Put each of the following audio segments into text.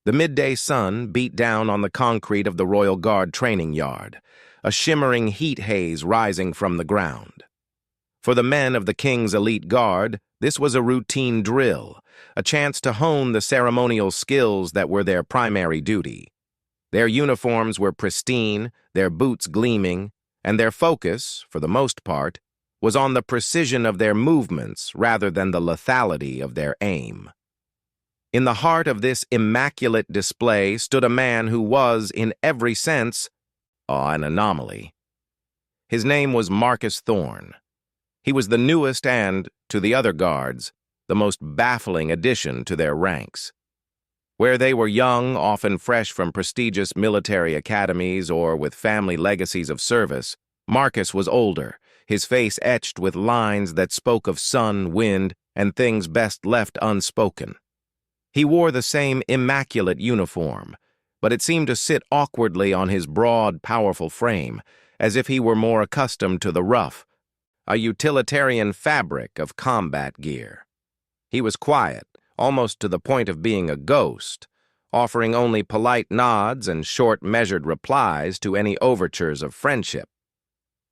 The midday sun beat down on the concrete of the Royal Guard training yard, a shimmering heat haze rising from the ground. For the men of the King's elite guard, this was a routine drill, a chance to hone the ceremonial skills that were their primary duty. Their uniforms were pristine, their boots gleaming, and their focus, for the most part, was on the precision of their movements rather than the lethality of their aim. In the heart of this immaculate display stood a man who was, in every sense, an anomaly. His name was Marcus Thorne. He was the newest and, to the other guards, the most baffling addition to their ranks. Where they were young, often fresh from prestigious military academies or with family legacies of service, Marcus was older, his face etched with lines that spoke of sun, wind, and things best left unspoken. He wore the same immaculate uniform, but it seemed to sit awkwardly on his broad, powerful frame, as if he were more accustomed to the rough, a utilitarian fabric of combat gear. He was quiet, almost to the point of being a ghost, offering only polite nods and short, measured replies to any overtures of friendship.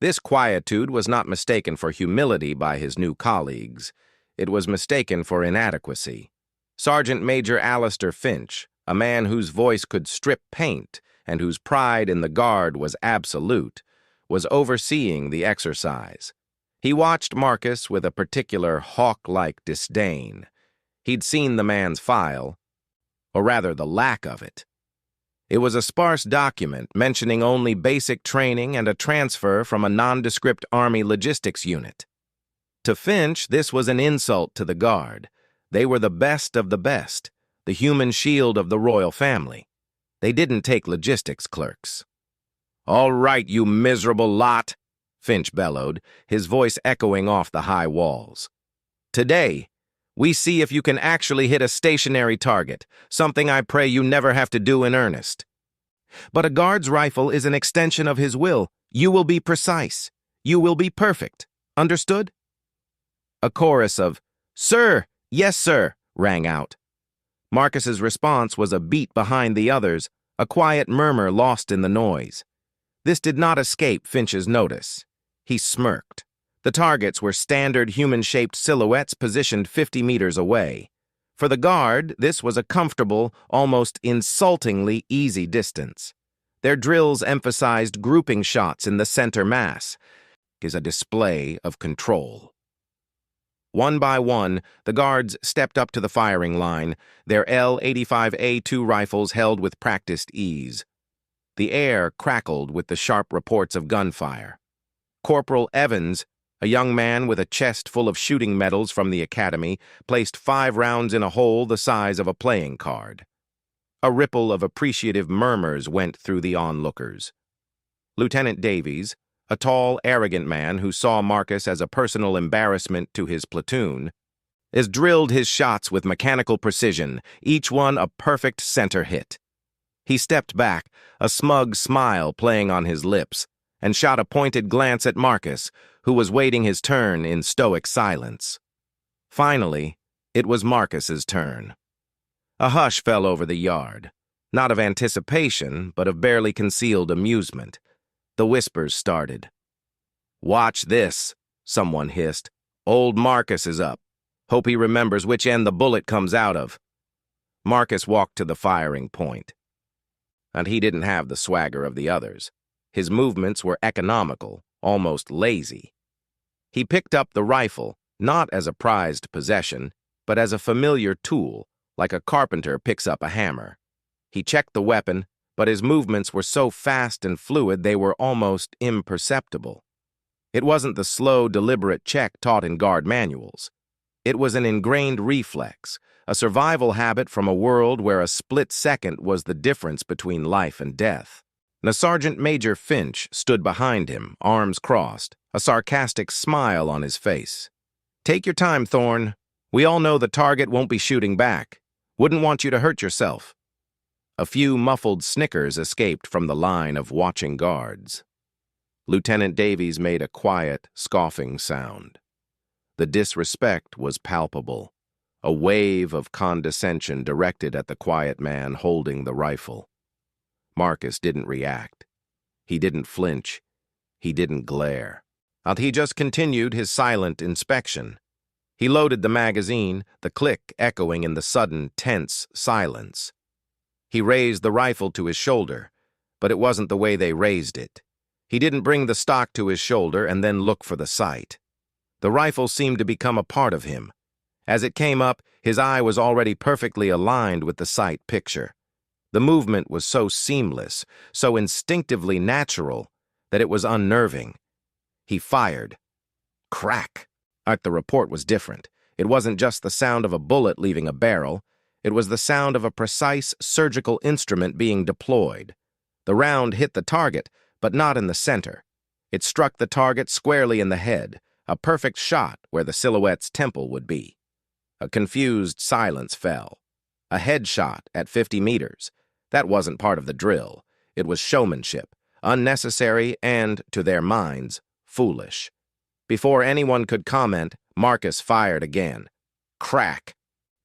This quietude was not mistaken for humility by his new colleagues. It was mistaken for inadequacy. Sergeant Major Alistair Finch, a man whose voice could strip paint and whose pride in the guard was absolute, was overseeing the exercise. He watched Marcus with a particular hawk-like disdain. He'd seen the man's file, or rather the lack of it. It was a sparse document mentioning only basic training and a transfer from a nondescript Army logistics unit. To Finch, this was an insult to the Guard. They were the best of the best, the human shield of the royal family. They didn't take logistics clerks. "All right, you miserable lot," Finch bellowed, his voice echoing off the high walls. "Today, we see if you can actually hit a stationary target, something I pray you never have to do in earnest. But a guard's rifle is an extension of his will. You will be precise. You will be perfect. Understood?" A chorus of, "Sir, yes, sir," rang out. Marcus's response was a beat behind the others, a quiet murmur lost in the noise. This did not escape Finch's notice. He smirked. The targets were standard human-shaped silhouettes positioned 50 meters away. For the guard, this was a comfortable, almost insultingly easy distance. Their drills emphasized grouping shots in the center mass, is a display of control. One by one, the guards stepped up to the firing line, their L-85A2 rifles held with practiced ease. The air crackled with the sharp reports of gunfire. Corporal Evans, a young man with a chest full of shooting medals from the academy, placed 5 rounds in a hole the size of a playing card. A ripple of appreciative murmurs went through the onlookers. Lieutenant Davies, a tall, arrogant man who saw Marcus as a personal embarrassment to his platoon, drilled his shots with mechanical precision, each one a perfect center hit. He stepped back, a smug smile playing on his lips, and shot a pointed glance at Marcus, who was waiting his turn in stoic silence. Finally, it was Marcus's turn. A hush fell over the yard, not of anticipation, but of barely concealed amusement. The whispers started. "Watch this," someone hissed. "Old Marcus is up. Hope he remembers which end the bullet comes out of." Marcus walked to the firing point. And he didn't have the swagger of the others. His movements were economical, almost lazy. He picked up the rifle, not as a prized possession, but as a familiar tool, like a carpenter picks up a hammer. He checked the weapon, but his movements were so fast and fluid they were almost imperceptible. It wasn't the slow, deliberate check taught in guard manuals. It was an ingrained reflex, a survival habit from a world where a split second was the difference between life and death. Sergeant Major Finch stood behind him, arms crossed, a sarcastic smile on his face. "Take your time, Thorne. We all know the target won't be shooting back. Wouldn't want you to hurt yourself." A few muffled snickers escaped from the line of watching guards. Lieutenant Davies made a quiet, scoffing sound. The disrespect was palpable. a wave of condescension directed at the quiet man holding the rifle. Marcus didn't react. He didn't flinch. He didn't glare. He just continued his silent inspection. He loaded the magazine, the click echoing in the sudden, tense silence. He raised the rifle to his shoulder, but it wasn't the way they raised it. He didn't bring the stock to his shoulder and then look for the sight. The rifle seemed to become a part of him. As it came up, his eye was already perfectly aligned with the sight picture. The movement was so seamless, so instinctively natural, that it was unnerving. He fired. Crack! The report was different. It wasn't just the sound of a bullet leaving a barrel. It was the sound of a precise surgical instrument being deployed. The round hit the target, but not in the center. It struck the target squarely in the head, a perfect shot where the silhouette's temple would be. A confused silence fell. A headshot at 50 meters. That wasn't part of the drill. It was showmanship, unnecessary and, to their minds, foolish. Before anyone could comment, Marcus fired again. Crack!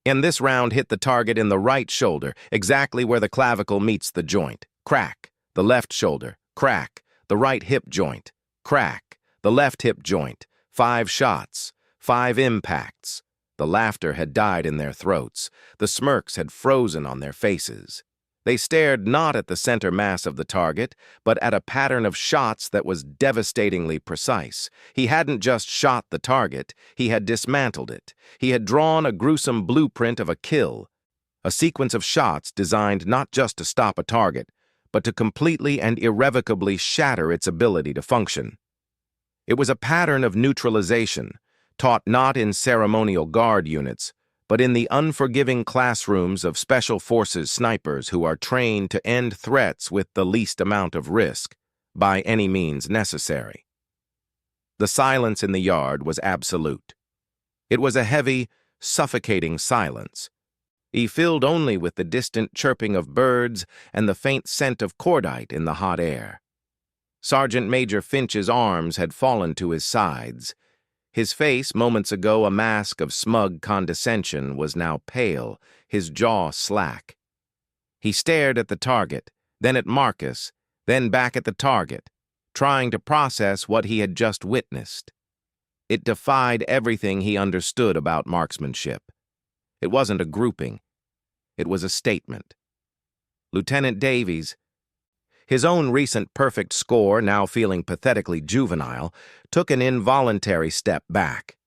And this round hit the target in the right shoulder, exactly where the clavicle meets the joint. Crack! The left shoulder. Crack! The right hip joint. Crack! The left hip joint. 5 shots. 5 impacts. The laughter had died in their throats. The smirks had frozen on their faces. They stared not at the center mass of the target, but at a pattern of shots that was devastatingly precise. He hadn't just shot the target, he had dismantled it. He had drawn a gruesome blueprint of a kill, a sequence of shots designed not just to stop a target, but to completely and irrevocably shatter its ability to function. It was a pattern of neutralization, taught not in ceremonial guard units, but in the unforgiving classrooms of Special Forces snipers who are trained to end threats with the least amount of risk, by any means necessary. The silence in the yard was absolute. It was a heavy, suffocating silence, filled only with the distant chirping of birds and the faint scent of cordite in the hot air. Sergeant Major Finch's arms had fallen to his sides. His face, moments ago a mask of smug condescension, was now pale, his jaw slack. He stared at the target, then at Marcus, then back at the target, trying to process what he had just witnessed. It defied everything he understood about marksmanship. It wasn't a grouping. It was a statement. Lieutenant Davies, his own recent perfect score now feeling pathetically juvenile, took an involuntary step back.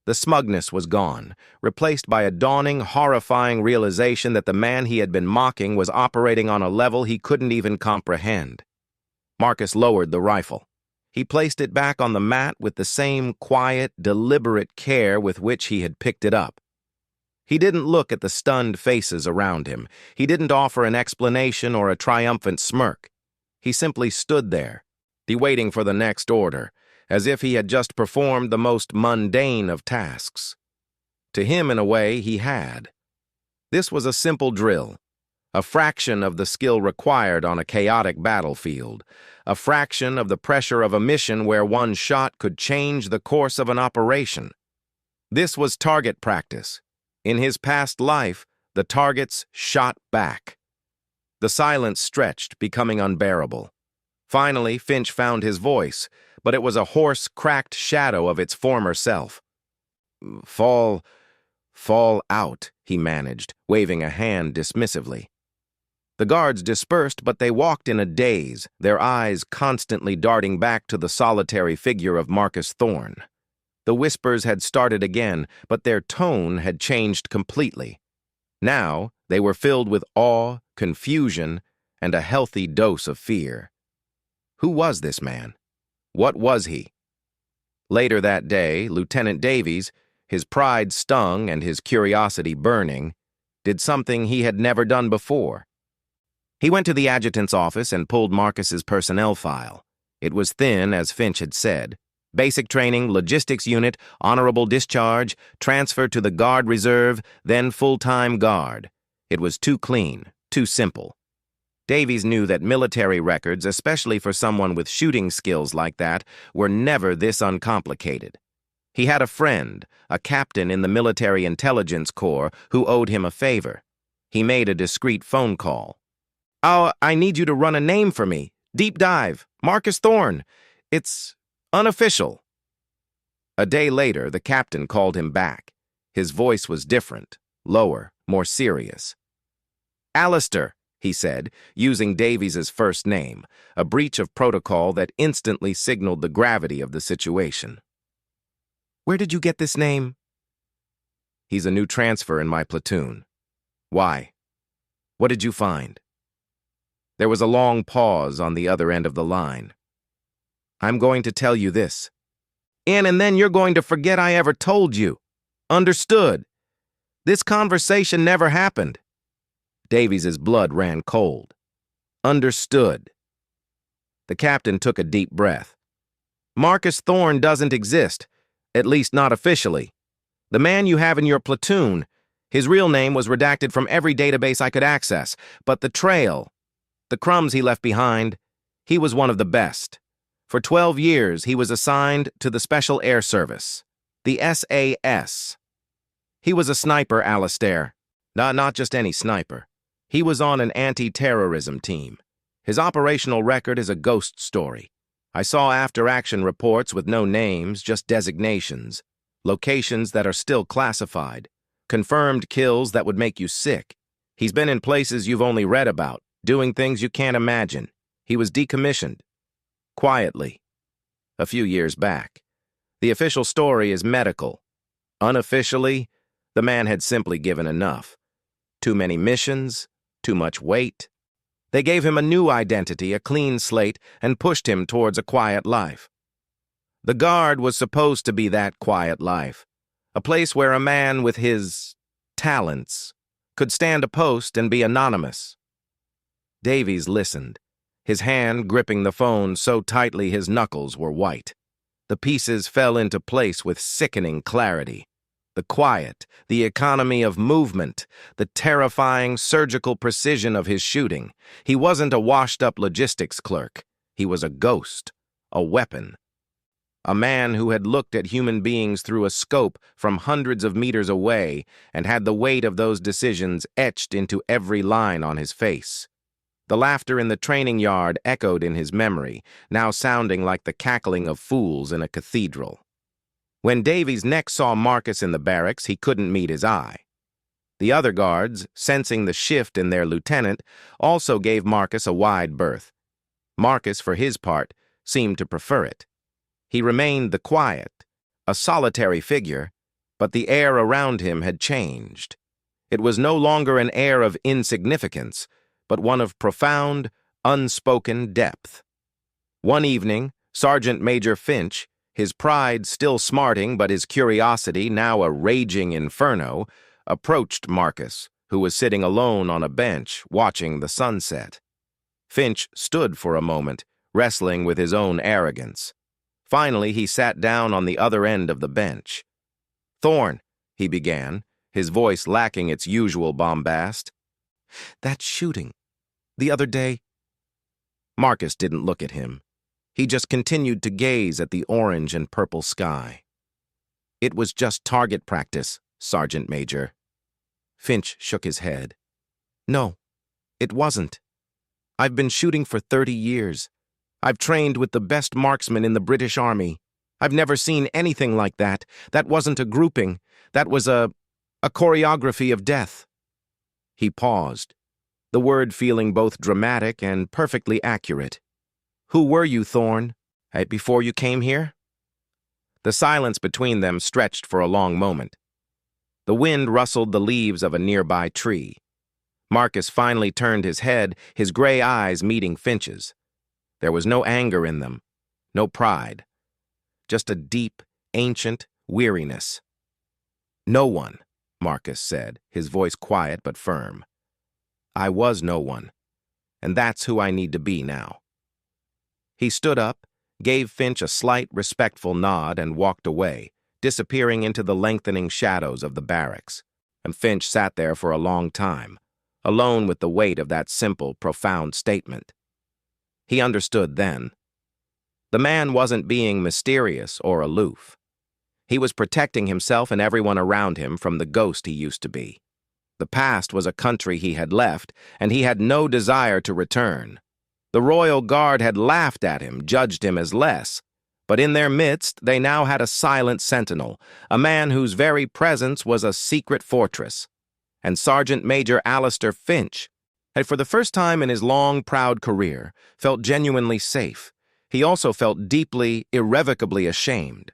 The smugness was gone, replaced by a dawning, horrifying realization that the man he had been mocking was operating on a level he couldn't even comprehend. Marcus lowered the rifle. He placed it back on the mat with the same quiet, deliberate care with which he had picked it up. He didn't look at the stunned faces around him. He didn't offer an explanation or a triumphant smirk. He simply stood there, waiting for the next order, as if he had just performed the most mundane of tasks. To him, in a way, he had. This was a simple drill, a fraction of the skill required on a chaotic battlefield, a fraction of the pressure of a mission where one shot could change the course of an operation. This was target practice. In his past life, the targets shot back. The silence stretched, becoming unbearable. Finally, Finch found his voice, but it was a hoarse, cracked shadow of its former self. Fall out, he managed, waving a hand dismissively. The guards dispersed, but they walked in a daze, their eyes constantly darting back to the solitary figure of Marcus Thorne. The whispers had started again, but their tone had changed completely. Now, they were filled with awe, confusion, and a healthy dose of fear. Who was this man? What was he? Later that day, Lieutenant Davies, his pride stung and his curiosity burning, did something he had never done before. He went to the adjutant's office and pulled Marcus's personnel file. It was thin, as Finch had said. Basic training, logistics unit, honorable discharge, transfer to the Guard Reserve, then full-time Guard. It was too clean, too simple. Davies knew that military records, especially for someone with shooting skills like that, were never this uncomplicated. He had a friend, a captain in the Military Intelligence Corps, who owed him a favor. He made a discreet phone call. "Oh, I need you to run a name for me. Deep dive. Marcus Thorne. It's unofficial." A day later, the captain called him back. His voice was different, lower, more serious. "Alistair," he said, using Davies's first name, a breach of protocol that instantly signaled the gravity of the situation. "Where did you get this name?" "He's a new transfer in my platoon." "Why? What did you find?" There was a long pause on the other end of the line. "I'm going to tell you this. And then you're going to forget I ever told you. Understood? This conversation never happened." Davies's blood ran cold. "Understood." The captain took a deep breath. "Marcus Thorne doesn't exist, at least not officially. The man you have in your platoon, his real name was redacted from every database I could access, but the trail, the crumbs he left behind, he was one of the best. For 12 years, he was assigned to the Special Air Service, the SAS. He was a sniper, Alistair. Not just any sniper. He was on an anti-terrorism team. His operational record is a ghost story. I saw after-action reports with no names, just designations, locations that are still classified, confirmed kills that would make you sick. He's been in places you've only read about, doing things you can't imagine. He was decommissioned. Quietly. A few years back. The official story is medical. Unofficially, the man had simply given enough. Too many missions, too much weight. They gave him a new identity, a clean slate, and pushed him towards a quiet life. The Guard was supposed to be that quiet life, a place where a man with his talents could stand a post and be anonymous. Davies listened, his hand gripping the phone so tightly his knuckles were white. The pieces fell into place with sickening clarity. The quiet, the economy of movement, the terrifying surgical precision of his shooting. He wasn't a washed-up logistics clerk. He was a ghost, a weapon. A man who had looked at human beings through a scope from hundreds of meters away and had the weight of those decisions etched into every line on his face. The laughter in the training yard echoed in his memory, now sounding like the cackling of fools in a cathedral. When Davies next saw Marcus in the barracks, he couldn't meet his eye. The other guards, sensing the shift in their lieutenant, also gave Marcus a wide berth. Marcus, for his part, seemed to prefer it. He remained the quiet, a solitary figure, but the air around him had changed. It was no longer an air of insignificance, but one of profound, unspoken depth. One evening, Sergeant Major Finch, his pride still smarting but his curiosity now a raging inferno, approached Marcus, who was sitting alone on a bench, watching the sunset. Finch stood for a moment, wrestling with his own arrogance. Finally, he sat down on the other end of the bench. "Thorne," he began, his voice lacking its usual bombast. "That shooting, the other day—" Marcus didn't look at him. He just continued to gaze at the orange and purple sky. "It was just target practice, Sergeant Major." Finch shook his head. "No, it wasn't. I've been shooting for 30 years. I've trained with the best marksmen in the British Army. I've never seen anything like that. That wasn't a grouping. That was a choreography of death." He paused, the word feeling both dramatic and perfectly accurate. "Who were you, Thorne, before you came here?" The silence between them stretched for a long moment. The wind rustled the leaves of a nearby tree. Marcus finally turned his head, his gray eyes meeting Finch's. There was no anger in them, no pride, just a deep, ancient weariness. "No one," Marcus said, his voice quiet but firm. "I was no one, and that's who I need to be now." He stood up, gave Finch a slight, respectful nod, and walked away, disappearing into the lengthening shadows of the barracks. And Finch sat there for a long time, alone with the weight of that simple, profound statement. He understood then. The man wasn't being mysterious or aloof. He was protecting himself and everyone around him from the ghost he used to be. The past was a country he had left, and he had no desire to return. The royal guard had laughed at him, judged him as less, but in their midst they now had a silent sentinel, a man whose very presence was a secret fortress. And Sergeant Major Alistair Finch had, for the first time in his long, proud career, felt genuinely safe. He also felt deeply, irrevocably ashamed.